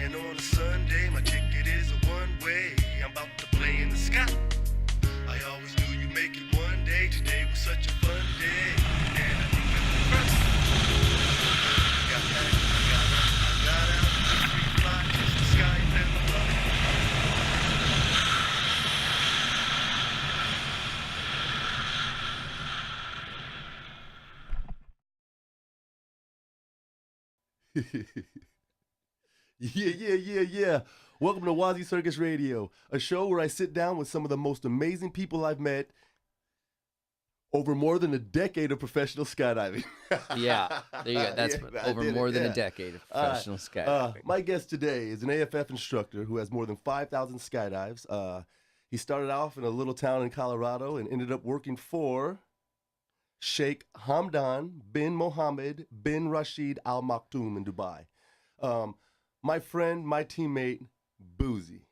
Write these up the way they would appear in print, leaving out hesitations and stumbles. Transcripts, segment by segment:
And on a Sunday, my ticket is a one-way. I'm about to play in the sky. I always knew you'd make it one day. Today was such a fun day. And I think I'm the first. Got back, I got out, free fly, just the sky and the love. Yeah. Welcome to WazzyCircus Radio, a show where I sit down with some of the most amazing people I've met over more than a decade of professional skydiving. Yeah, there you go. That's over more than a decade of professional skydiving. My guest today is an AFF instructor who has more than 5,000 skydives. He started off in a little town in Colorado and ended up working for Sheikh Hamdan bin Mohammed bin Rashid Al Maktoum in Dubai. My friend, my teammate, Boozy.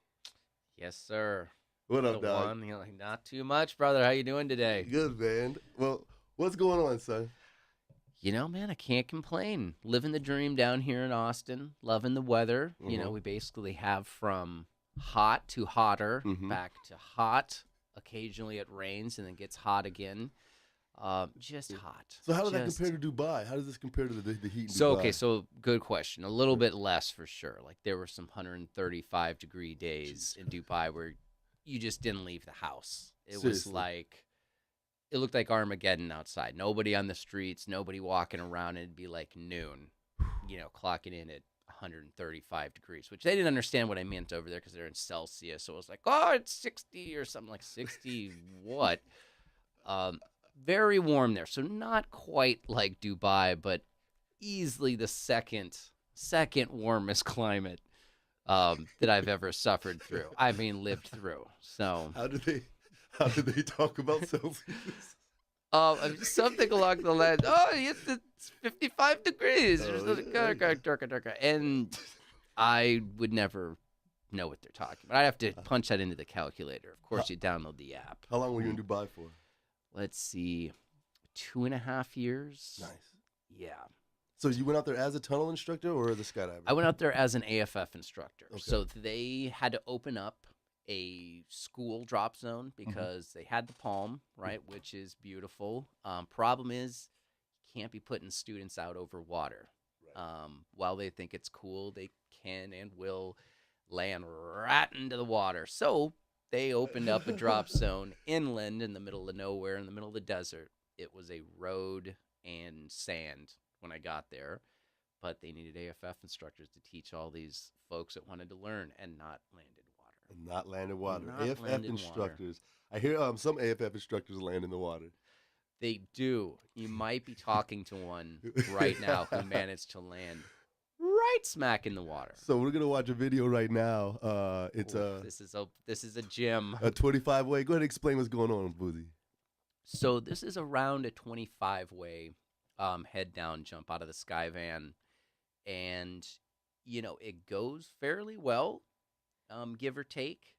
Yes, sir. What up, The dog? one, you're like, not too much, brother. How you doing today? Good, man. Well, what's going on, son? You know, man, I can't complain. Living the dream down here in Austin. Loving the weather. You know, we basically have from hot to hotter, back to hot. Occasionally it rains and then gets hot again. Just hot. So how does that compare to Dubai? How does this compare to the heat in Dubai? So, okay, so good question. A little bit less for sure. Like there were some 135-degree days in Dubai where you just didn't leave the house. It was like, it looked like Armageddon outside. Nobody on the streets, nobody walking around. It'd be like noon, you know, clocking in at 135 degrees, which they didn't understand what I meant over there because they're in Celsius. So it was like, oh, it's 60 or something, like 60 what? Very warm there. So not quite like Dubai, but easily the second warmest climate that I've ever suffered through. I mean, lived through. So how did they talk about Celsius? Something along the lines. Oh, it's 55 degrees. Darker. And I would never know what they're talking about. I have to punch that into the calculator. Of course, you download the app. How long were you in Dubai for? Let's see, 2.5 years. Nice. Yeah. So you went out there as a tunnel instructor or as a skydiver? I went out there as an AFF instructor. Okay. So they had to open up a school drop zone because they had the Palm, right, which is beautiful. Problem is, you can't be putting students out over water. Right. While they think it's cool, they can and will land right into the water. So they opened up a drop zone inland in the middle of nowhere, in the middle of the desert. It was a road and sand when I got there, but they needed AFF instructors to teach all these folks that wanted to learn and not land in water. Not land in water. Not AFF land in instructors. I hear some AFF instructors land in the water. They do. You might be talking to one right now who managed to land right smack in the water. So we're gonna watch a video right now. This is a gym. A 25-way. Go ahead and explain what's going on, Boozy. So this is around a 25-way head down jump out of the sky van, and you know it goes fairly well, give or take.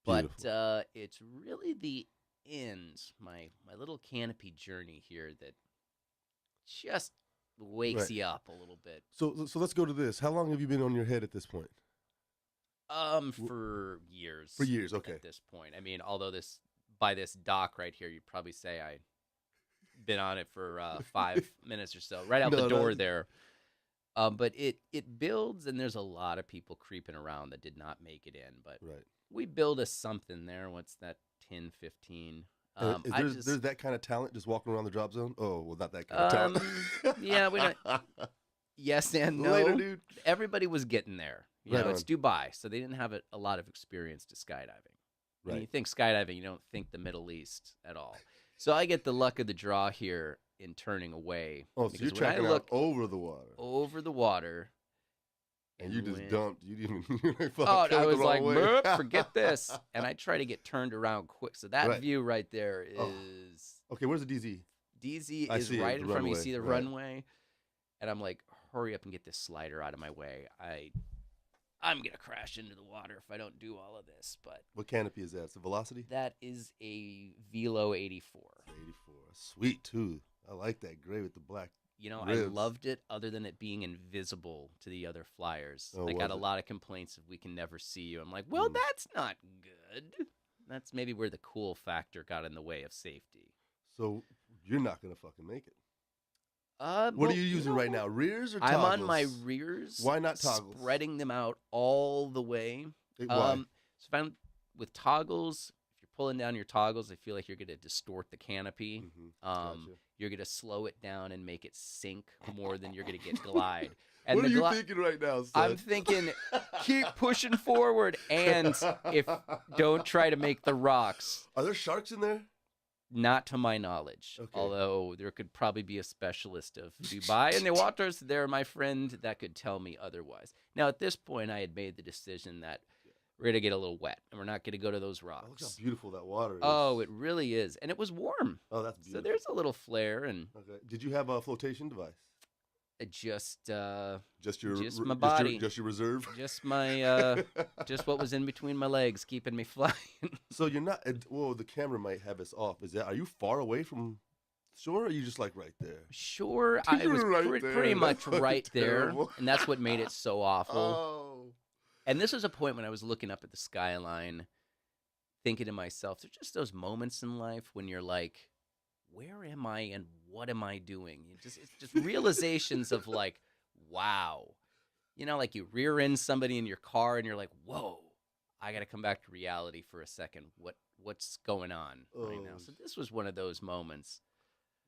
Beautiful. But it's really the end, my little canopy journey here that just wakes you up a little bit. So let's go to this. How long have you been on your head at this point? For years. For years, okay. At this point, I mean, although by this dock right here, you'd probably say I been on it for 5 minutes or so, right out the door there. But it builds, and there's a lot of people creeping around that did not make it in. But we build a something there. What's that? 10, 15. There's that kind of talent just walking around the drop zone? Oh, well, not that kind of talent. Yeah, we don't. Yes and no. Later, dude. Everybody was getting there. You know, it's Dubai, so they didn't have a lot of experience to skydiving. When you think skydiving, you don't think the Middle East at all. So I get the luck of the draw here in turning away. Oh, so you're tracking out over the water. Over the water. And you just dumped. You didn't even I was like, forget this. And I try to get turned around quick. So that view right there is... Okay, where's the DZ? DZ is right in front of me. You see the runway? And I'm like, hurry up and get this slider out of my way. I'm going to crash into the water if I don't do all of this. But what canopy is that? It's a Velocity? That is a Velo 84. 84. Sweet, too. I like that gray with the black I Ribs. loved it other than it being invisible to the other flyers. Oh, I got a was it? lot of complaints of we can never see you. I'm like, well, that's not good. That's maybe where the cool factor got in the way of safety. So you're not gonna fucking make it. What What are you using right now? Rears or toggles? I'm on my rears. Why not toggles? Spreading them out all the way. Why? So if I'm with toggles, if you're pulling down your toggles, I feel like you're going to distort the canopy. Gotcha. You're going to slow it down and make it sink more than you're going to get glide. And What the are you thinking right now, son? I'm thinking, keep pushing forward, and don't try to make the rocks. Are there sharks in there? Not to my knowledge, Okay. although there could probably be a specialist of Dubai in the waters there, my friend, that could tell me otherwise. Now, at this point, I had made the decision that we're going to get a little wet, and we're not going to go to those Oh, look how rocks. beautiful that water is. Oh, it really is. And it was warm. Oh, that's beautiful. So there's a little flare, and Okay. Did you have a flotation device? just Just your Just my body. Just your reserve. just my just what was in between my legs, keeping me flying. So you're not. Well, the camera might have us off. Are you far away from shore? Or are you just like right there? Sure, I was You're right pretty there. much That's fucking right there, terrible. and that's what made it so awful. Oh. And this was a point when I was looking up at the skyline, thinking to myself, there's just those moments in life when you're like, where am I and what am I doing? It's just realizations of like, wow. Like you rear end somebody in your car and you're like, whoa, I got to come back to reality for a second. What's going on right now? So this was one of those moments.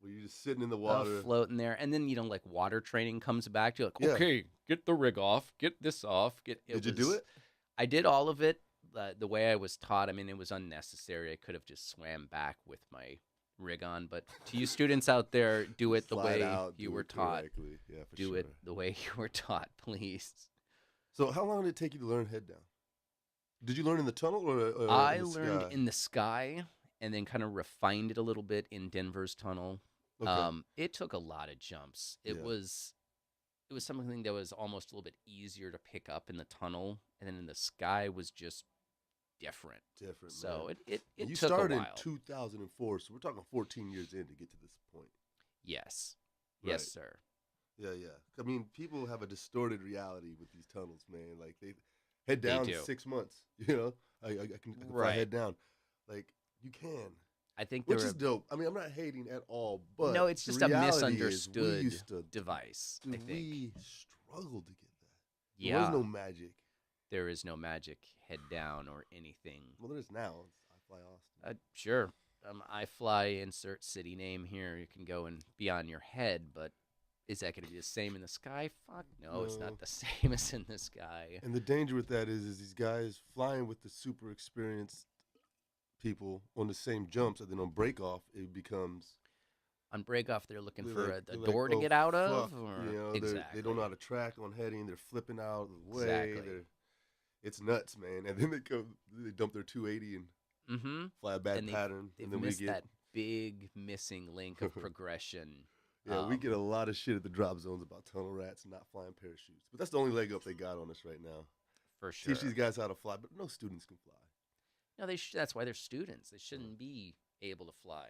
Were you just sitting in the water? Floating there. And then, like water training comes back to like, Yeah. okay, get the rig off, get this off. Did you do it? I did all of it the way I was taught. I mean, it was unnecessary. I could have just swam back with my rig on. But to you students out there, do it the Slide way out, you do were it taught. correctly. Yeah, for Do sure. it the way you were taught, please. So how long did it take you to learn head down? Did you learn in the tunnel or I in the learned sky? in the sky and then kind of refined it a little bit in Denver's tunnel. Okay. It took a lot of jumps. It Yeah. was something that was almost a little bit easier to pick up in the tunnel, and then in the sky was just different. Different. So man. it And you took started a in while. 2004, so we're talking 14 years in to get to this point. Yes. Right. Yes, sir. Yeah, yeah. I mean, people have a distorted reality with these tunnels, man. Like they head down do. 6 months. You know, I can fly Right. head down. Like you can, I think which there is were, dope. I mean, I'm not hating at all, but no, it's the just a reality is we misunderstood used to, device, I dude, think. we struggled to get that. There Yeah. was no magic. There is no magic head down or anything. Well, there is now. I fly Austin. Sure. I fly, insert city name here. You can go and be on your head, but is that going to be the same in the sky? Fuck no, it's No. not the same as in the sky. And the danger with that is these guys flying with the super experienced people on the same jumps, and then on break off, it becomes On breakoff, they're looking they're for like- a they're like, door to "Oh, get out of? fuck," Or... you know, exactly. they don't know how to track on heading. They're flipping out of the way. Exactly. It's nuts, man. And then they dump their 280 and Mm-hmm. fly a bad And pattern, They've and then we missed get that big missing link of progression. yeah, we um, get a lot of shit at the drop zones about tunnel rats and not flying parachutes. But that's the only leg up they got on us right now. For sure. Teach these guys how to fly, but no students can fly. No, that's why they're students. They shouldn't be able to fly.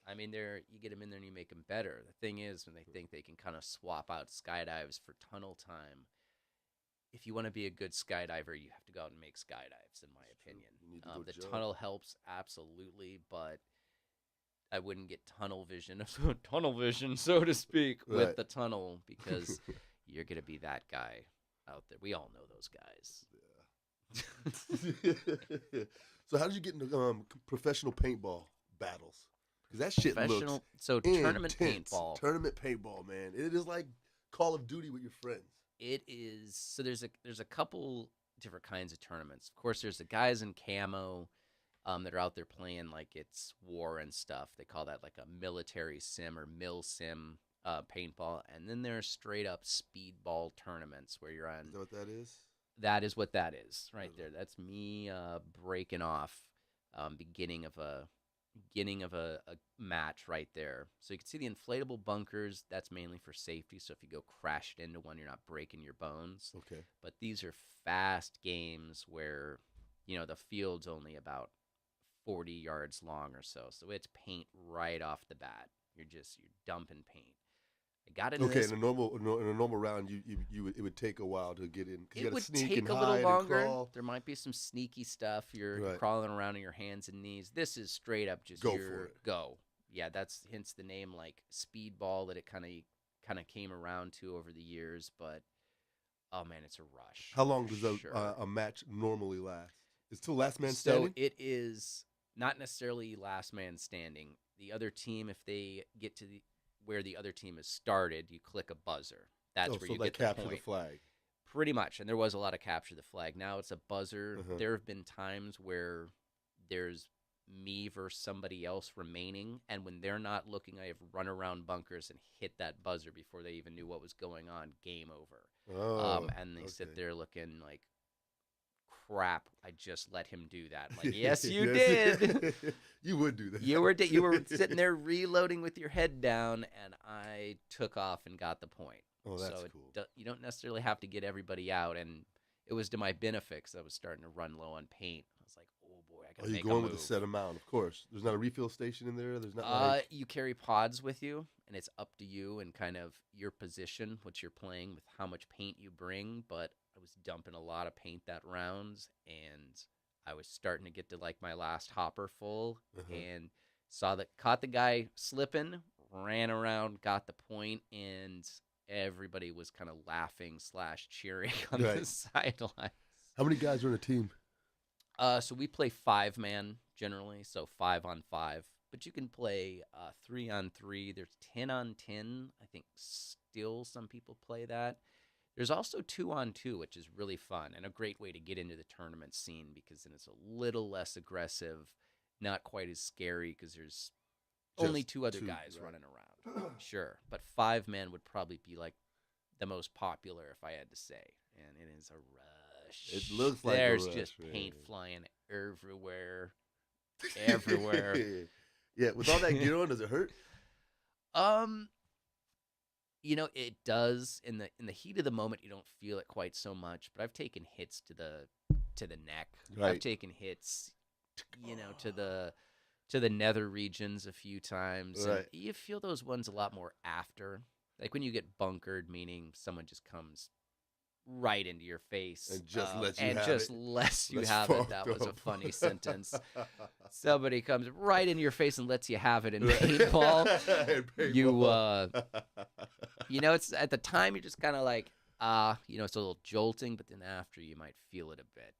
I mean, you get them in there and you make them better. The thing is, when they think they can kind of swap out skydives for tunnel time, if you want to be a good skydiver, you have to go out and make skydives, in my opinion. You need to go The jump. tunnel helps absolutely, but I wouldn't get tunnel vision, so to speak, Right. with the tunnel because you're gonna be that guy out there. We all know those guys. So how did you get into professional paintball battles? Because that shit looks Tournament intense. paintball. Tournament paintball, man. It is like Call of Duty with your friends. It is. So there's a couple different kinds of tournaments. Of course, there's the guys in camo that are out there playing like it's war and stuff. They call that like a military sim or mil sim paintball. And then there's straight up speedball tournaments where you're on. Is that what that is? That is what that is right Okay. there. That's me breaking off beginning of a match right there. So you can see the inflatable bunkers. That's mainly for safety. So if you go crashed into one, you're not breaking your bones. Okay. But these are fast games where, the field's only about 40 yards long or so. So it's paint right off the bat. You're dumping paint. I got into Okay, this. in a normal round, it would take a while to get in. 'Cause you It gotta would sneak take and a little hide and longer. crawl. There might be some sneaky stuff. You're Right. crawling around on your hands and knees. This is straight up just Go your for it. go. Yeah, that's hence the name like speedball that it kind of came around to over the years. But oh man, it's a rush. How long for does sure. a match normally last? It's till last man So standing. it is not necessarily last man standing. The other team, if they get to where the other team has started, you click a buzzer. That's where so you like get the capture point. the flag. Pretty much, and there was a lot of capture the flag. Now it's a buzzer. Uh-huh. There have been times where there's me versus somebody else remaining, and when they're not looking, I have run around bunkers and hit that buzzer before they even knew what was going on. Game over. Oh, And they sit okay. there looking like, crap, I just let him do that. I'm like, yes, you Yes. did. You would do that. You were sitting there reloading with your head down, and I took off and got the point. Oh, that's so cool. You don't necessarily have to get everybody out, and it was to my benefit because I was starting to run low on paint. I was like, oh boy, I got Oh, to you're make a going move. with a set amount, of course. There's not a refill station in there. There's not like You carry pods with you, and it's up to you and kind of your position, what you're playing with, how much paint you bring. But I was dumping a lot of paint that rounds, and I was starting to get to like my last hopper full, and caught the guy slipping, ran around, got the point, and everybody was kind of laughing / cheering on the sidelines. How many guys are in a team? So we play 5-man generally, so 5-on-5. But you can play 3-on-3. There's 10-on-10. I think still some people play that. There's also 2-on-2, which is really fun and a great way to get into the tournament scene because then it's a little less aggressive, not quite as scary because there's only two other guys running around. Sure, but 5-man would probably be like the most popular if I had to say, and it is a rush. It looks like there's a rush, just man. paint flying everywhere, everywhere. Yeah, with all that gear on, does it hurt? It does. In the heat of the moment, you don't feel it quite so much. But I've taken hits to the neck. Right. I've taken hits, to the nether regions a few times. Right. And you feel those ones a lot more after, like when you get bunkered, meaning someone just comes right into your face And just lets you and have just it. lets you That's have it. fucked That was a up. funny sentence. Somebody comes right into your face and lets you have it in paintball. It's at the time you're just kind of like, it's a little jolting, but then after you might feel it a bit.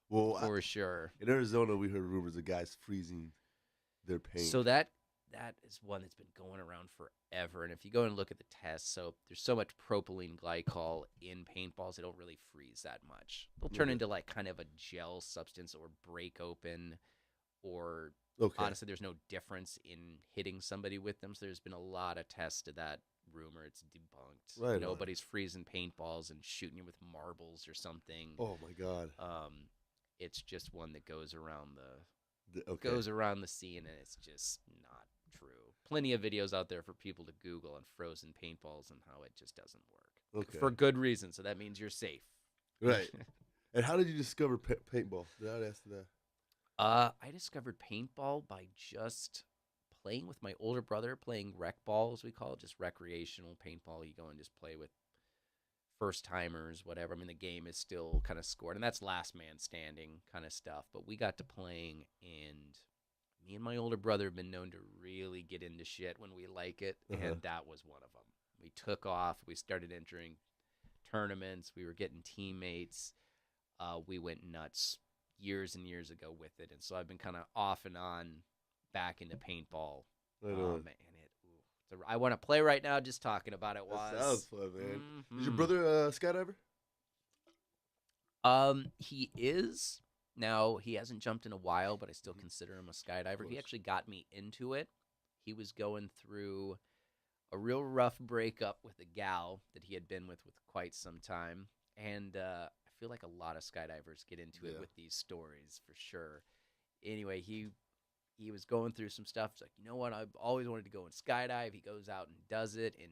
Well, For sure. in Arizona, we heard rumors of guys freezing their paint. So that is one that's been going around forever. And if you go and look at the tests, so there's so much propylene glycol in paintballs, they don't really freeze that much. They'll turn into like kind of a gel substance or break open, or honestly, there's no difference in hitting somebody with them. So there's been a lot of tests to that rumor. It's debunked. Right. Nobody's freezing paintballs and shooting you with marbles or something. Oh my God. It's just one that goes around the scene, and it's just not true. Plenty of videos out there for people to Google on frozen paintballs and how it just doesn't work. Okay. For good reason, so that means you're safe. Right. And how did you discover paintball? Did I ask that? I discovered paintball by just playing with my older brother, playing rec ball, as we call it, just recreational paintball. You go and just play with first-timers, whatever. I mean, the game is still kind of scored, and that's last man standing kind of stuff. But we got to playing, and me and my older brother have been known to really get into shit when we like it, and that was one of them. We took off. We started entering tournaments. We were getting teammates. We went nuts years and years ago with it, and so I've been kind of off and on back into paintball. Right Oh, on. man. I want to play right now just talking about it. That Waz. sounds fun, man. Mhm. Is your brother a skydiver? He is. Now, he hasn't jumped in a while, but I still consider him a skydiver. He actually got me into it. He was going through a real rough breakup with a gal that he had been with quite some time. And I feel like a lot of skydivers get into it with these stories for sure. Anyway, he was going through some stuff. He's like, you know what? I've always wanted to go and skydive. He goes out and does it, and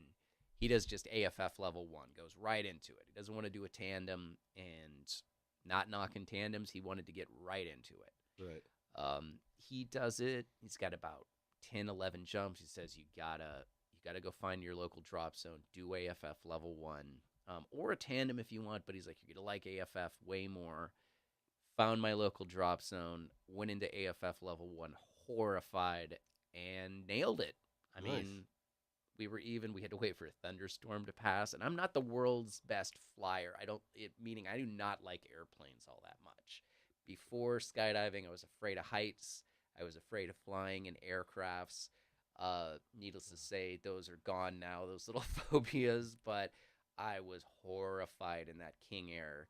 he does just AFF level 1, goes right into it. He doesn't want to do a tandem, and not knocking tandems. He wanted to get right into it. Right. He does it. He's got about 10, 11 jumps. He says you gotta got to go find your local drop zone, do AFF level 1, or a tandem if you want. But he's like, you're gonna like AFF way more. Found my local drop zone, went into AFF level 1, horrified, and nailed it. I mean, we were even. We had to wait for a thunderstorm to pass, and I'm not the world's best flyer. Meaning I do not like airplanes all that much. Before skydiving, I was afraid of heights. I was afraid of flying in aircrafts. Needless to say, those are gone now, those little phobias, but I was horrified in that King Air.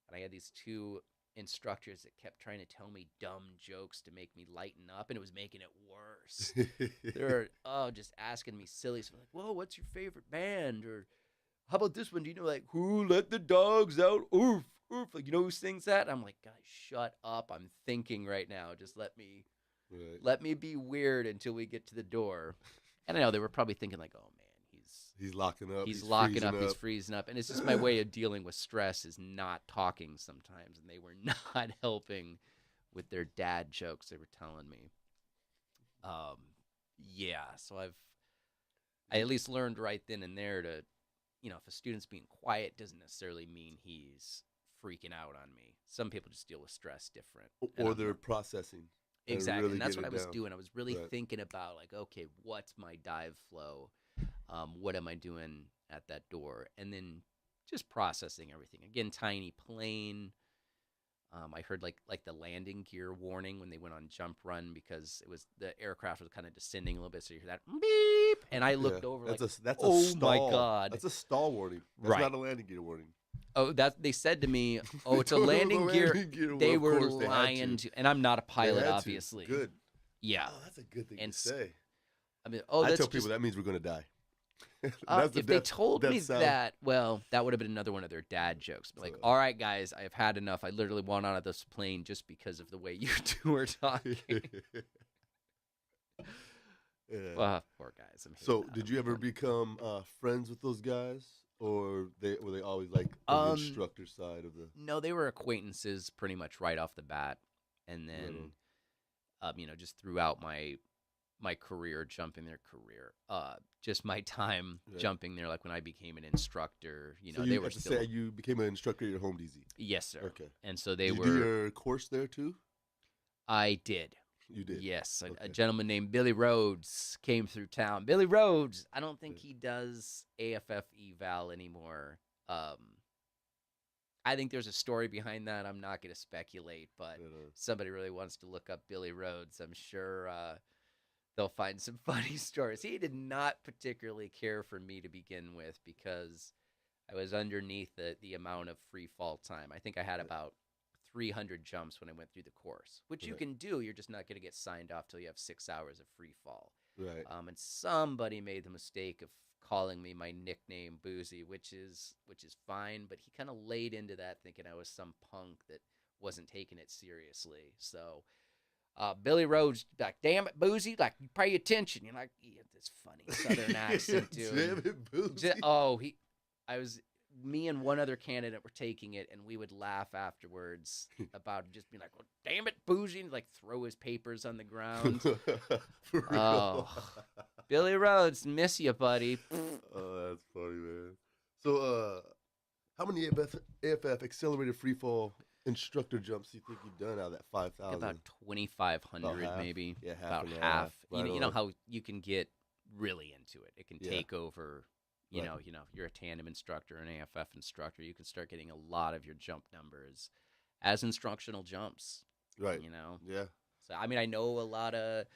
And I had these two instructors that kept trying to tell me dumb jokes to make me lighten up, and it was making it worse. They're just asking me silly stuff like, whoa, what's your favorite band? Or how about this one? Do you know, like, who let the dogs out? Oof, oof. Like, you know who sings that? I'm like, guys, shut up. I'm thinking right now. Just let me be weird until we get to the door. And I know they were probably thinking like, oh man, he's locking up. He's locking up. He's freezing up. And it's just my way of dealing with stress is not talking sometimes. And they were not helping with their dad jokes they were telling me. Yeah. So I at least learned right then and there to, if a student's being quiet doesn't necessarily mean he's freaking out on me. Some people just deal with stress different. Or they're processing. Exactly. Really and that's what I was down. doing. I was really thinking about like, okay, what's my dive flow? What am I doing at that door? And then just processing everything. Again, tiny plane. I heard like the landing gear warning when they went on jump run because the aircraft was kind of descending a little bit. So you hear that beep, and I looked over that's like, a stall. My God. That's a stall warning. That's not a landing gear warning. Oh, they said to me, oh, it's a landing gear. They were lying to, and I'm not a pilot, obviously. Good. Yeah. Oh, that's a good thing to say. I mean, I tell people that means we're going to die. If they told me that, well, that would have been another one of their dad jokes. But like, all right, guys, I've had enough. I literally want out of this plane just because of the way you two are talking. Poor guys. So, did you ever become friends with those guys, or were they always like on the instructor side of the? No, they were acquaintances pretty much right off the bat, and then, just throughout my career, jumping their career, just my time jumping there, like when I became an instructor, so they were still. Say you became an instructor at your home DZ. Yes, sir. Okay. And so they did were. You do your course there too? I did. You did? Yes. A gentleman named Billy Rhodes came through town. Billy Rhodes, I don't think he does AFF eval anymore. I think there's a story behind that. I'm not going to speculate, but if somebody really wants to look up Billy Rhodes, I'm sure they'll find some funny stories. He did not particularly care for me to begin with because I was underneath the amount of free fall time. I think I had about 300 jumps when I went through the course, which you can do. You're just not going to get signed off till you have 6 hours of free fall. Right. And somebody made the mistake of calling me my nickname Boozy, which is fine, but he kind of laid into that thinking I was some punk that wasn't taking it seriously. So Billy Rhodes, like, damn it, Boozy, like, you pay attention. You're like, yeah, this funny Southern accent to Damn it, Boozy. Me and one other candidate were taking it, and we would laugh afterwards about just being like, well, damn it, Boozy, and like throw his papers on the ground. Billy Rhodes, miss you, buddy. Oh, that's funny, man. So, how many AFF accelerated freefall instructor jumps do you think you've done out of that 5,000? About 2,500, maybe. Yeah, about half. You know how you can get really into it. It can take over. You know, you're a tandem instructor, an AFF instructor. You can start getting a lot of your jump numbers as instructional jumps. Right. Yeah. So, I mean, I know a lot of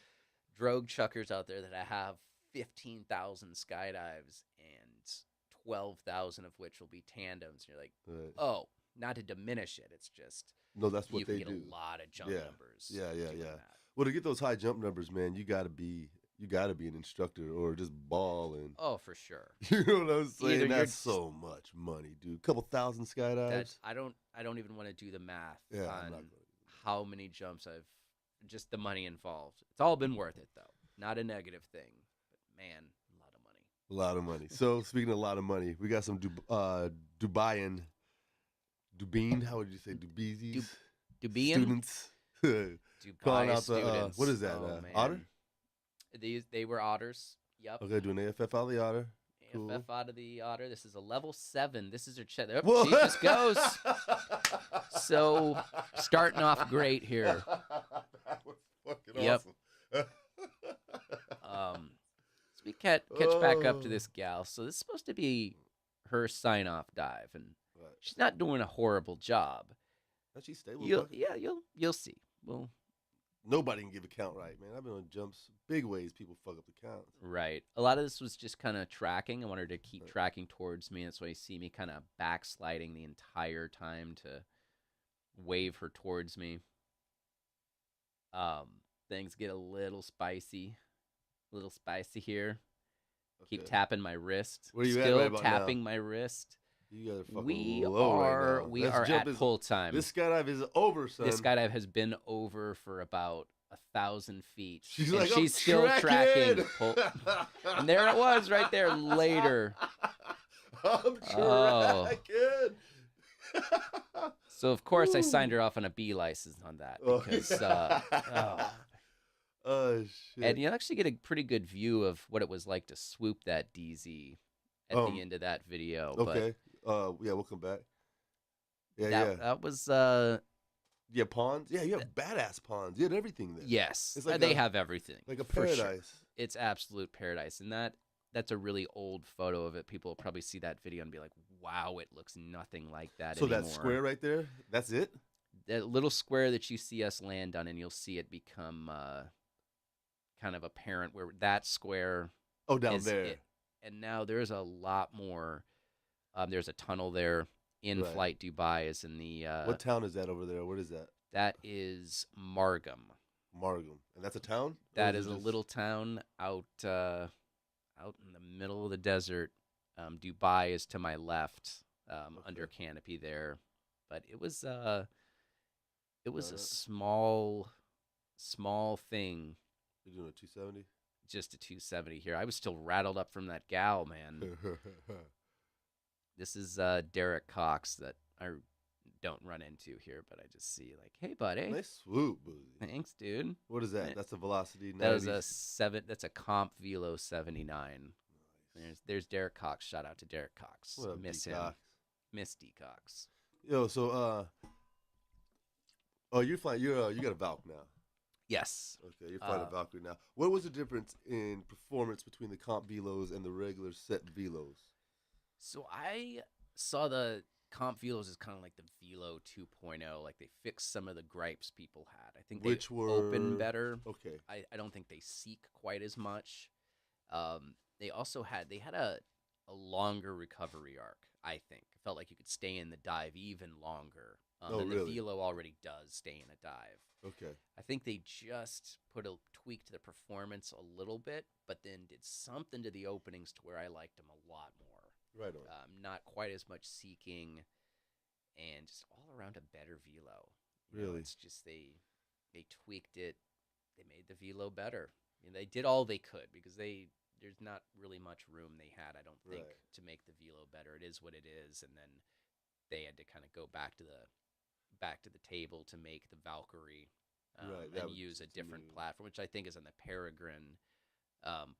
drogue chuckers out there that have 15,000 skydives and 12,000 of which will be tandems. And you're like, oh, not to diminish it. It's just that's what they do. You can get a lot of jump numbers. Yeah. Well, to get those high jump numbers, man, you got to be an instructor or just ball and. Oh, for sure. You know what I'm saying? That's so much money, dude. A couple thousand skydives. I don't even want to do the math on how many jumps just the money involved. It's all been worth it though. Not a negative thing, but man, a lot of money. A lot of money. So speaking of a lot of money, we got some Dubaian, how would you say, Dubizis? Dubian students. Dubai Calling out students. what is that? Otter? They were otters. Yep. Okay, doing AFF out of the otter. Cool. AFF out of the otter. This is a level 7. This is her chest. Oh, Whoa. she just goes. So, starting off great here. That was fucking Yep. awesome. So we catch back up to this gal. So this is supposed to be her sign-off dive, and Right. she's not doing a horrible job. And she's stable. You'll see. Well, Nobody can give a count right, man. I've been on jumps big ways. People fuck up the counts. right. A lot of this was just kind of tracking. I want her to keep tracking towards me. That's why you see me kind of backsliding the entire time to wave her towards me. Things get a little spicy here. Keep Okay. tapping my wrist. Where you at Still right about tapping my wrist. You guys are fucking We low are right now. we This are jump at is- pull time. This skydive is over, son. This skydive has been over for about 1,000 feet. She's and like, she's I'm still tracking. tracking. And there it was right there later. I'm Oh. tracking. So, of course, I Woo. signed her off on a B license on that. Oh. Because, Oh, shit. and you actually get a pretty good view of what it was like to swoop that DZ at the end of that video. Okay. Yeah, we'll come back. Yeah, But that was, Yeah, ponds. Yeah, you have badass ponds. You had everything there. yes, It's like they a- have everything. Like a for sure. paradise. It's absolute paradise. And that's a really old photo of it. People will probably see that video and be like, wow, it looks nothing like that So anymore. that square right there, that's it? That little square that you see us land on, and you'll see it become kind of apparent where that square Oh, down is there. it. And now there's a lot more. There's a tunnel there. Inflight Dubai is in the. What town is that over there? What is that? That is Margam. Margam. And that's a town? Or That it is a just- little town out in the middle of the desert. Dubai is to my left, under canopy there. But it was a small thing. You're doing a 270? Just a 270 here. I was still rattled up from that gal, man. This is Derek Cox that I don't run into here, but I just see like, hey, buddy. Nice swoop, Boozy. Thanks, dude. What is that? That's a velocity. That was 90. that's a comp Velo 79. There's Derek Cox. Shout out to Derek Cox. What up, Miss him. D-Cox? Miss D Cox. Yo, so oh, you're flying. You got a Valk now. Yes. Okay, you're flying a Valkyrie now. What was the difference in performance between the comp velos and the regular set velos? So I saw the comp Velos as kind of like the Velo 2.0. Like they fixed some of the gripes people had. I think they Which were open better. Okay. I don't think they seek quite as much. They also had a longer recovery arc. I think it felt like you could stay in the dive even longer than really? the Velo already does stay in a dive. Okay. I think they just tweaked the performance a little bit, but then did something to the openings to where I liked them a lot more. Right on. Not quite as much seeking, and just all around a better Velo. You know, Really? it's just they tweaked it. They made the Velo better. I mean, they did all they could because there's not really much room they had, I don't think, Right. to make the Velo better. It is what it is, and then they had to kind of go back to the table to make the Valkyrie Right, that and was use a just different new. platform, which I think is on the Peregrine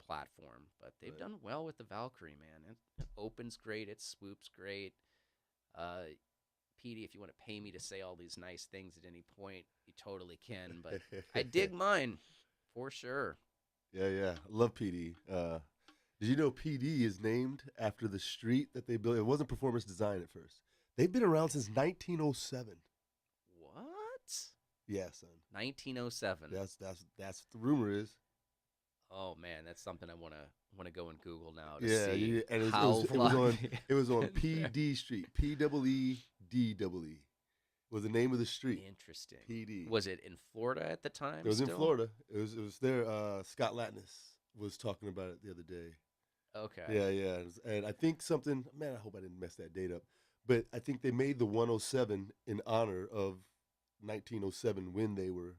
platform. But they've Right. done well with the Valkyrie, man. It opens great. It swoops great. Petey, if you want to pay me to say all these nice things at any point, you totally can. But I dig mine for sure. Yeah. Love PD. Did you know PD is named after the street that they built? It wasn't performance design at first. They've been around since 1907. What? Yeah, son. 1907. That's what the rumor is. Oh man, that's something I want to go and Google now to Yeah, see. and it how was on long- it was on PD Street. PEEDEE was the name of the street. Interesting. PD. Was it in Florida at the time? It was in still? Florida. It was there. Scott Latnis was talking about it the other day. Okay. Yeah. And I think something. Man, I hope I didn't mess that date up. But I think they made the 107 in honor of 1907 when they were.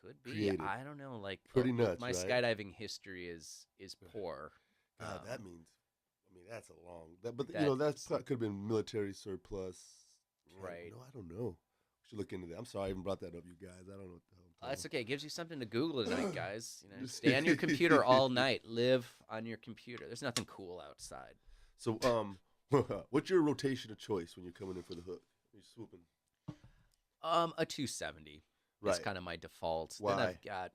Could be. Creative. I don't know. Like Pretty nuts, My right? skydiving history is poor. God, that means. I mean, that's a long. But That- that's could have been military surplus. Right. No, I don't know. We should look into that. I'm sorry I even brought that up, you guys. I don't know what the hell I'm That's okay. It gives you something to Google tonight, guys. You know, stay on your computer all night. Live on your computer. There's nothing cool outside. So, what's your rotation of choice when you're coming in for the hook? You're swooping. A 270. Right. It's kind of my default. Why? Then I've got,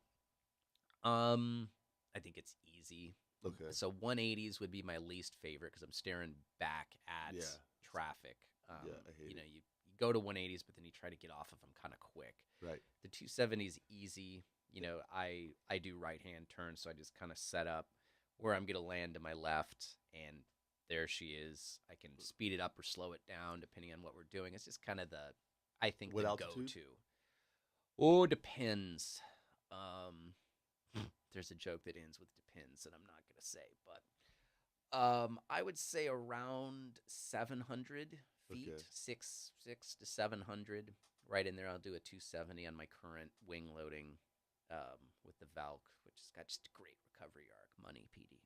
I think it's easy. Okay. So 180s would be my least favorite because I'm staring back at Yeah. traffic. Yeah, I hate you know, it. you go to 180s, but then you try to get off of them kind of quick. Right. The 270s easy. You know, I do right hand turns, so I just kind of set up where I'm gonna land to my left, and there she is. I can speed it up or slow it down depending on what we're doing. It's just kind of I think What the altitude? go-to. Oh, depends. There's a joke that ends with depends that I'm not gonna say, but I would say around 700 feet, Okay. 6 to 700, right in there. I'll do a 270 on my current wing loading with the Valk, which has got just a great recovery arc. Money, PD.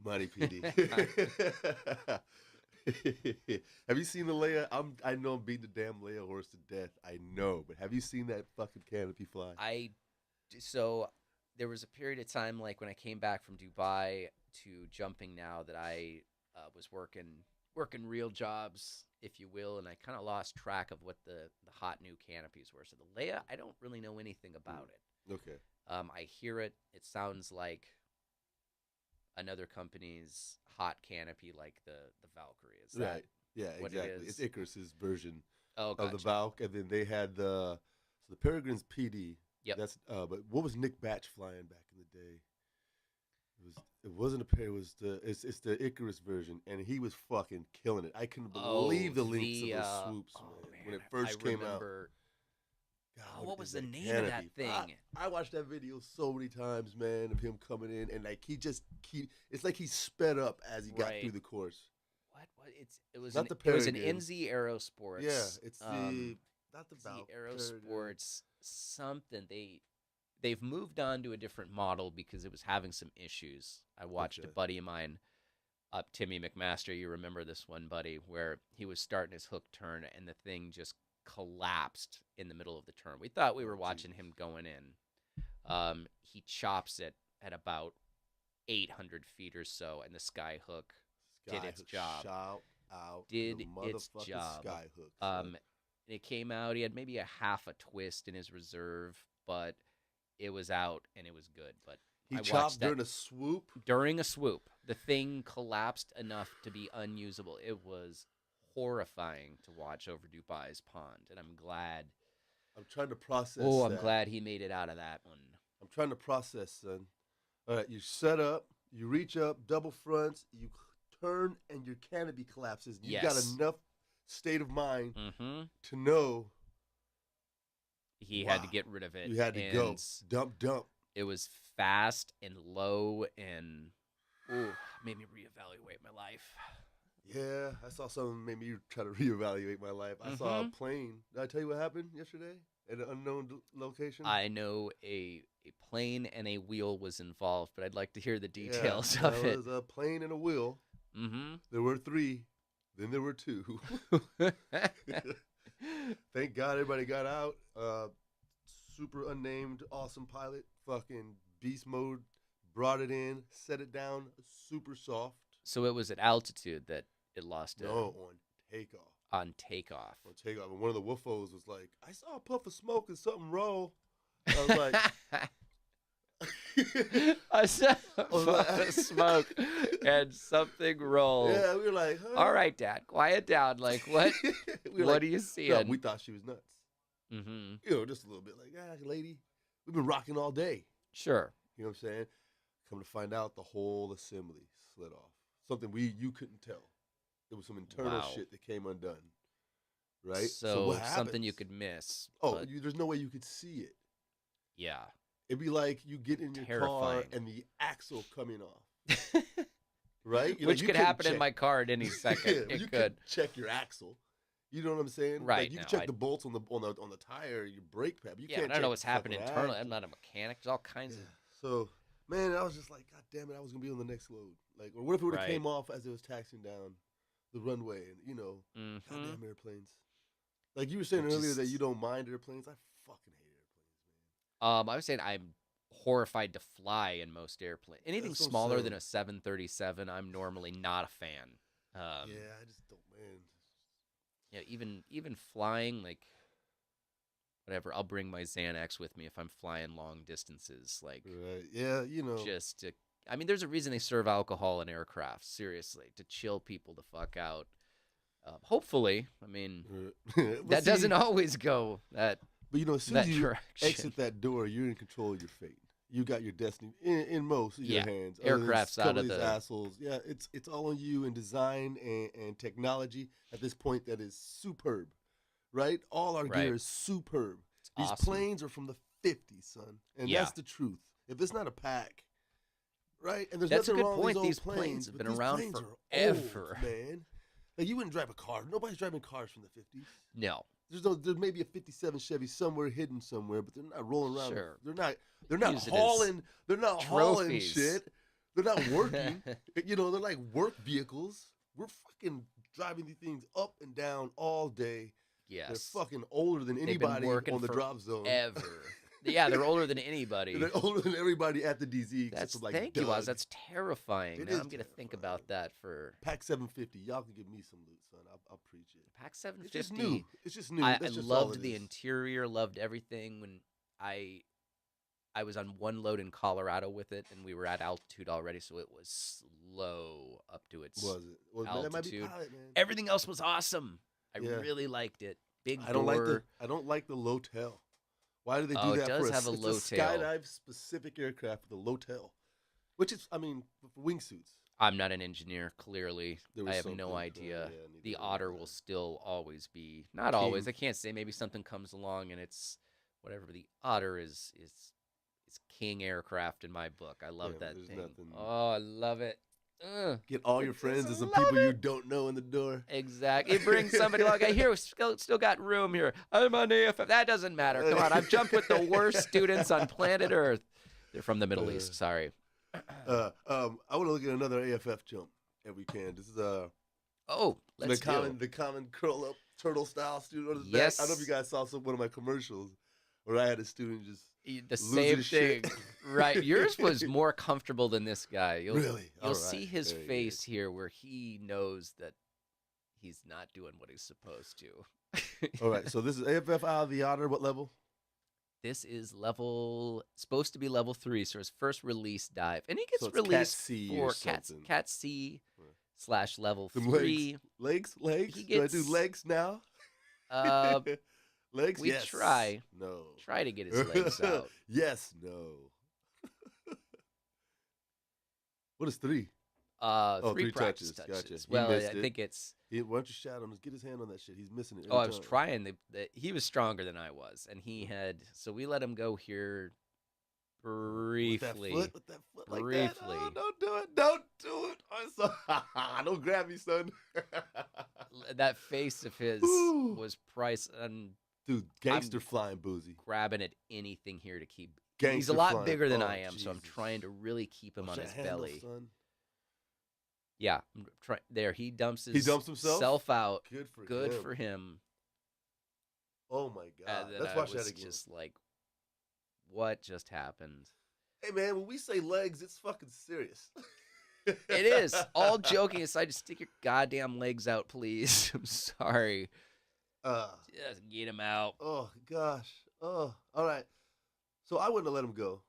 Money PD. Have you seen the Leia? I know I'm beating the damn Leia horse to death. I know, but have you seen that fucking canopy fly? So there was a period of time, like when I came back from Dubai to jumping now, that I was working real jobs, if you will, and I kind of lost track of what the hot new canopies were. So the Leia, I don't really know anything about it. Okay. I hear it. It sounds like another company's hot canopy, like the Valkyrie. Is that Right. Yeah, what it exactly. is? It's Icarus's version Oh, of gotcha. the Valk, and then they had the Peregrine's PD. Yep. That's but what was Nick Batch flying back in the day? It wasn't a pair. It was it's the Icarus version, and he was fucking killing it. I couldn't believe the links of those swoops, man. When it first came out. God, what was is the that name of that canopy? thing? I watched that video so many times, man, of him coming in, and like it's like he sped up as he got Right. through the course. What? It was Not the it was an Peregrine. NZ Aerosports. Yeah, it's the not the NZ Valk. Aerosports something. They've moved on to a different model because it was having some issues. I watched a Okay. buddy of mine, Timmy McMaster. You remember this one, buddy, where he was starting his hook turn and the thing just collapsed in the middle of the turn. We thought we were watching him going in. He chops it at about 800 feet or so, and the sky hook did its job. Shout out Did the its motherfucking job. Skyhook. It came out. He had maybe a half a twist in his reserve, but it was out and it was good. But he I watched chopped that during a swoop. during a swoop. The thing collapsed enough to be unusable. It was horrifying to watch over Dubai's pond, and I'm glad. I'm trying to process. Oh, I'm that. glad he made it out of that one. I'm trying to process, son. All right, you set up, you reach up, double fronts, you turn, and your canopy collapses. You got Yes. enough state of mind Mm-hmm. to know He had to Wow. get rid of it. you had to and go. Dump. It was fast and low, and made me reevaluate my life. Yeah, I saw something made me try to reevaluate my life. I saw a plane. Did I tell you what happened yesterday at an unknown location? I know a plane and a wheel was involved, but I'd like to hear the Yeah, details well, of it. It was a plane and a wheel. Mm-hmm. There were 3. Then there were 2. Thank God everybody got out. Super unnamed, awesome pilot. Fucking beast mode. Brought it in, set it down, super soft. So it was at altitude that it lost it. No, on takeoff. On takeoff. On takeoff. And one of the woofos was like, I saw a puff of smoke and something roll. I was like, I saw a was puff like- of smoke and something roll. yeah, we were like, huh? All right, Dad, quiet down. Like, what? We were what like, are you no, seeing? we thought she was nuts. Mm-hmm. You know, just a little bit like, lady, we've been rocking all day. Sure. You know what I'm saying? Come to find out, the whole assembly slid off. Something you couldn't tell. There was some internal Wow. shit that came undone. Right? So what something you happens? could miss. Oh, but there's no way you could see it. yeah. It'd be like you get in your car Terrifying. and the axle coming off. Right? Which you could couldn't happen in check- my car at any second. Yeah, It you could. check your axle. You know what I'm saying? Right, Like you can no, check I- the bolts on the tire, your brake pad. But you Yeah, can't but I don't know check what's the happening fucking internally. axle. I'm not a mechanic. There's all kinds Yeah. of. So, man, I was just like, God damn it, I was gonna be on the next load. Like, or what if it would have Right. came off as it was taxiing down the runway, and Mhm. goddamn airplanes. Like you were saying It earlier that just- you don't mind airplanes. I fucking hate airplanes, I was saying I'm horrified to fly in most airplanes. Anything That's what I'm smaller saying. than a 737, I'm normally not a fan. Yeah, I just don't, man. Yeah, even flying, like, whatever. I'll bring my Xanax with me if I'm flying long distances. Like, Right. Yeah, you know. just to, I mean, there's a reason they serve alcohol in aircraft. Seriously, to chill people the fuck out. Hopefully, I mean, But that see, doesn't always go that But you know, as soon that as you direction. exit that door, you're in control of your fate. You got your destiny in most of Yeah, your hands. aircraft's out of these the- assholes. Yeah, it's all on you in design and technology at this point that is superb, right? All our Right. gear is superb. It's These awesome. planes are from the 50s, son, and Yeah. that's the truth. If it's not a pack, right? And there's That's a nothing good wrong with point. these These old planes have but been these around planes are forever. old, man. Like you wouldn't drive a car. Nobody's driving cars from the 50s. No, There may be a 57 Chevy somewhere hidden somewhere, but they're not rolling around. Sure. They're not Use it as hauling. They're not hauling trophies. shit. They're not working. You know, they're like work vehicles. We're fucking driving these things up and down all day. yes, They're fucking older than been anybody working on the drop zone. ever. Yeah, they're older than anybody. They're older than everybody at the DZ. except That's for, like, thank you, Waz. Doug. That's terrifying. It Now is I'm gonna think terrifying. about that for Pack 750. Y'all can give me some loot, son. I'll preach it. Pack It's just 750. new. It's just new. I That's just all loved it the is. interior, loved everything. When I was on one load in Colorado with it, and we were at altitude already, so it was slow up to its Was it? Well, man, that might be altitude. pilot, man. Everything else was awesome. I Yeah. really liked it. Big I don't like door. I don't like the low tail. Why do they do Oh, it that does for have a it's low a tail. skydive specific aircraft with a low tail, which is, I mean, for wingsuits. I'm not an engineer. Clearly, There I was have something, no idea. yeah, neither The do otter I. will still always be not King. always. I can't say. Maybe something comes along and it's whatever. The otter is king aircraft in my book. I love Yeah, that there's thing. nothing- Oh, I love it. Ugh. Get all I your friends just and some love people you it. don't know in the door. Exactly. It brings somebody along. Here, we still got room here. I'm on AFF. That doesn't matter. Come on. I've jumped with the worst students on planet Earth. They're from the Middle East. Sorry. I want to look at another AFF jump if we can. This is Oh, let's the common curl up turtle style student on his Yes. back. I don't know if you guys saw one of my commercials where I had a student just the losing same his thing. shit. Right. Yours was more comfortable than this guy. Really? You'll All see right. his Very good. face here where he knows that he's not doing what he's supposed to. All right, so this is AFF out of the otter. What level? This is supposed to be level 3, so his first release dive. And he gets So it's Cat released C or for something. Cat C Right. / level Them 3. Legs? He Do I do gets- legs now? Uh, legs? we Yes. try. No. try to get his legs out. Yes. No. What is 3? 3 3 practice touches. touches. Gotcha. He Well, I missed it. think it's. Why don't you shout him? Just get his hand on that shit. He's missing it. Oh, I every was time. trying. He was stronger than I was, and he had. So we let him go here briefly. With that foot like that. Briefly. Oh, don't do it. Don't do it. I'm so... don't grab me, son. That face of his Ooh. was price and Dude, gangster flying Boozy. grabbing at anything here to keep. Gangster He's a lot flying. bigger than Oh, I am, so I'm Jesus. trying to really keep him Watch on that his handle, belly. son. Yeah, I'm there. He dumps He dumps himself? self out. Good for him. for him. Oh my God. And then Let's I watch was that again. just like, what just happened? Hey man, when we say legs, it's fucking serious. It is. All joking aside, just stick your goddamn legs out, please. I'm sorry. Just get him out. Oh gosh. Oh, all right. So I wouldn't have let him go.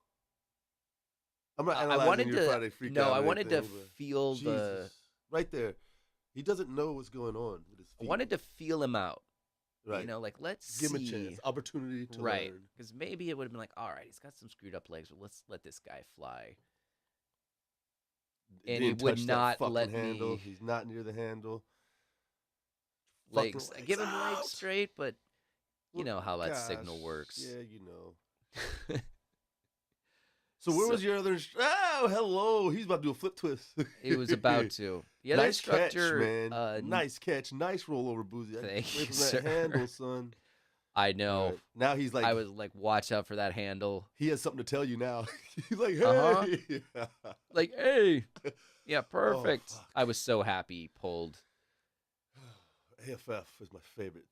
I'm not I analyzing wanted your to. Friday freak No, out I or wanted to anything, but feel the. Jesus. Right there. He doesn't know what's going on with his I feet. wanted to feel him out. right. You know, like let's Give him see. a chance, opportunity to Right. learn. Because maybe it would have been like, all right, he's got some screwed up legs, but let's let this guy fly. And he Didn't would touch that not fucking let handle. me- He's not near the handle. Legs. I Fucking give him out. legs straight, but you know how that Gosh. signal works. Yeah, you know. So where was your other? Oh, hello. He's about to do a flip twist. He was about to. The other nice catch, instructor, man. Nice catch. Nice roll over, Boozy. Thank Away you, from sir. that handle, son. I know. All right. Now he's like, I was like, watch out for that handle. he has something to tell you now. He's like, hey. Uh-huh. Like, hey. Yeah, perfect. fuck. I was so happy he pulled. AFF is my favorite.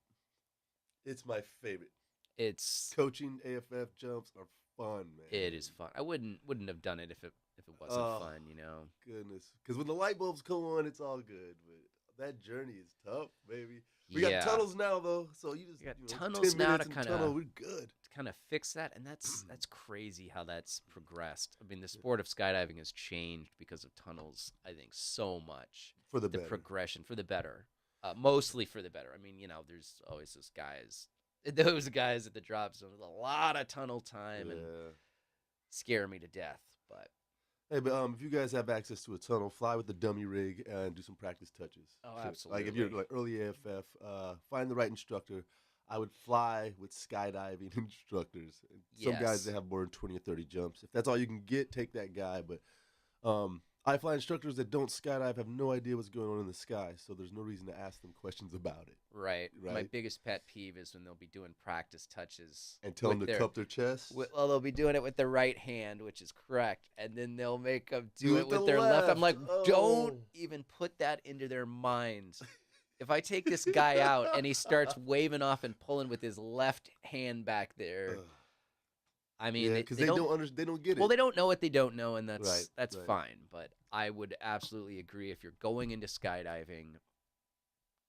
It's my favorite. It's Coaching AFF jumps are fun, man. It is fun. I wouldn't have done it if it wasn't fun, you know. Goodness, because when the light bulbs come on, it's all good. But that journey is tough, baby. We got tunnels now, though, so you just got you know, tunnels 10 now minutes to in tunnel, we're good. kind of fix that, and that's crazy how that's progressed. I mean, the sport of skydiving has changed because of tunnels. I think so much For the the better. progression for the better, mostly for the better. I mean, you know, there's always those guys at the drop zone with a lot of tunnel time and scare me to death. But hey, but if you guys have access to a tunnel, fly with the dummy rig and do some practice touches. Oh, Like absolutely. if you're like early AFF, find the right instructor. I would fly with skydiving instructors. Some guys that have more than 20 or 30 jumps. If that's all you can get, take that guy. But I fly instructors that don't skydive have no idea what's going on in the sky, so there's no reason to ask them questions about it. Right. My biggest pet peeve is when they'll be doing practice touches and tell them to cup their chest. Well, they'll be doing it with their right hand, which is correct, and then they'll make them do it with their left. I'm like, don't even put that into their minds. If I take this guy out and he starts waving off and pulling with his left hand back there, I mean, because they don't understand, they don't get it. Well, they don't know what they don't know, and that's right. fine. But I would absolutely agree, if you're going into skydiving,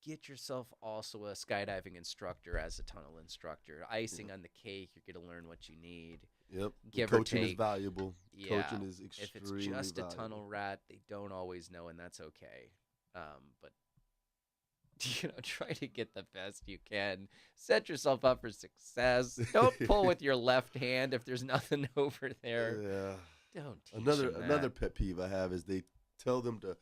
get yourself also a skydiving instructor as a tunnel instructor. Icing on the cake, you're going to learn what you need. Yep. Give Coaching or take. is valuable. Yeah. Coaching is extremely If it's just valuable. a tunnel rat, they don't always know, and that's okay. But you know, try to get the best you can. Set yourself up for success. Don't pull with your left hand if there's nothing over there. Yeah. Don't teach them that. Another pet peeve I have is they tell them to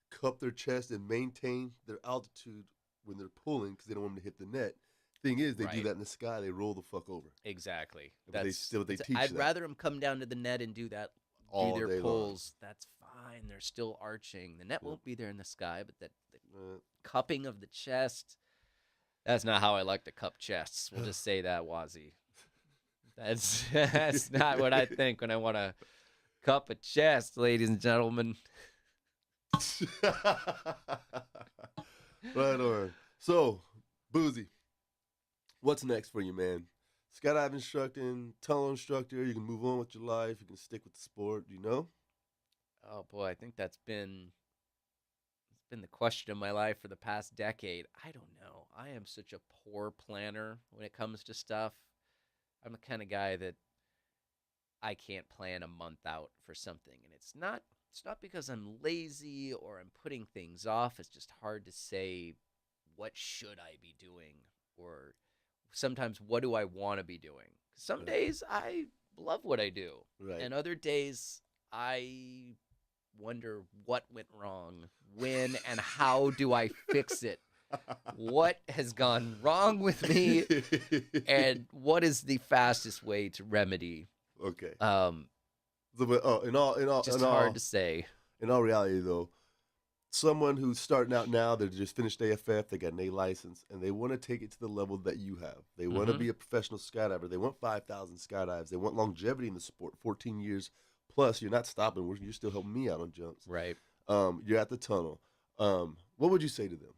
cup their chest and maintain their altitude when they're pulling because they don't want them to hit the net. Thing is, they do that in the sky. They roll the fuck over. Exactly. They teach I'd that. rather them come down to the net and do that. All do their day pulls. Long. That's fine. They're still arching. The net won't be there in the sky, but the cupping of the chest, that's not how I like to cup chests. We'll just say that, Wazzy. That's not what I think when I want to cup a chest, ladies and gentlemen. Right on. So, Boozy, what's next for you, man? Skydive instructing, tunnel instructor, you can move on with your life, you can stick with the sport, do you know? Oh boy, I think it's been the question of my life for the past decade. I don't know. I am such a poor planner when it comes to stuff. I'm the kind of guy that I can't plan a month out for something, and it's not because I'm lazy or I'm putting things off. It's just hard to say what should I be doing, or sometimes what do I want to be doing. Some days I love what I do, and other days I wonder what went wrong, when, and how do I fix it. What has gone wrong with me, and what is the fastest way to remedy? Okay. Hard to say. In all reality, though, someone who's starting out now, they just finished AFF, they got an A license, and they want to take it to the level that you have. They want to be a professional skydiver. They want 5,000 skydives. They want longevity in the sport, 14 years plus. You're not stopping. You're still helping me out on jumps. Right. You're at the tunnel. What would you say to them?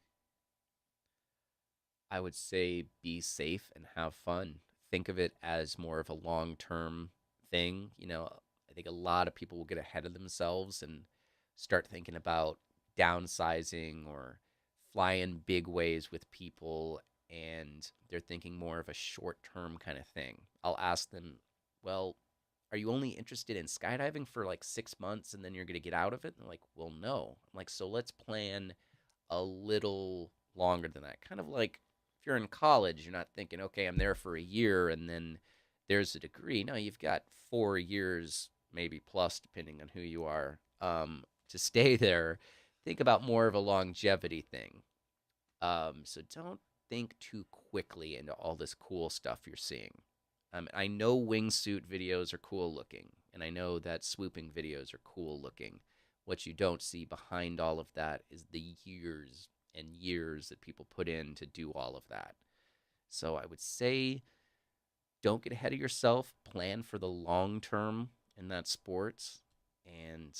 I would say be safe and have fun. Think of it as more of a long-term thing. You know, I think a lot of people will get ahead of themselves and start thinking about downsizing or flying big ways with people, and they're thinking more of a short-term kind of thing. I'll ask them, well, are you only interested in skydiving for like 6 months and then you're going to get out of it? And they're like, well, no. I'm like, so let's plan a little longer than that. Kind of like if you're in college, you're not thinking, okay, I'm there for a year and then there's a degree. No, you've got 4 years, maybe plus, depending on who you are, to stay there. Think about more of a longevity thing. So don't think too quickly into all this cool stuff you're seeing. I know wingsuit videos are cool looking, and I know that swooping videos are cool looking. What you don't see behind all of that is the years and years that people put in to do all of that. So I would say don't get ahead of yourself. Plan for the long term in that sport, and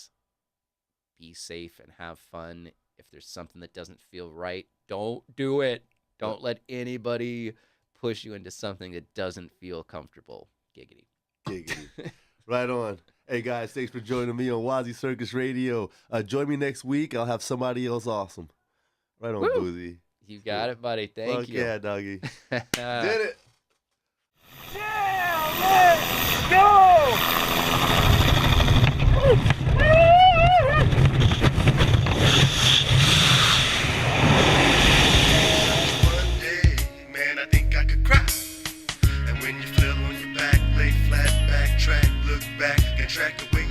be safe and have fun. If there's something that doesn't feel right, don't do it. Don't let anybody push you into something that doesn't feel comfortable. Giggity. Giggity. Right on. Hey, guys, thanks for joining me on WazzyCircus Radio. Join me next week. I'll have somebody else awesome. Right on, Woo. Boozy. You got it, buddy. Thank you. Yeah, doggy. Did it. Yeah, let's go! One day, man, I think I could cry. And when you fell on your back, lay flat, backtrack, look back, and track away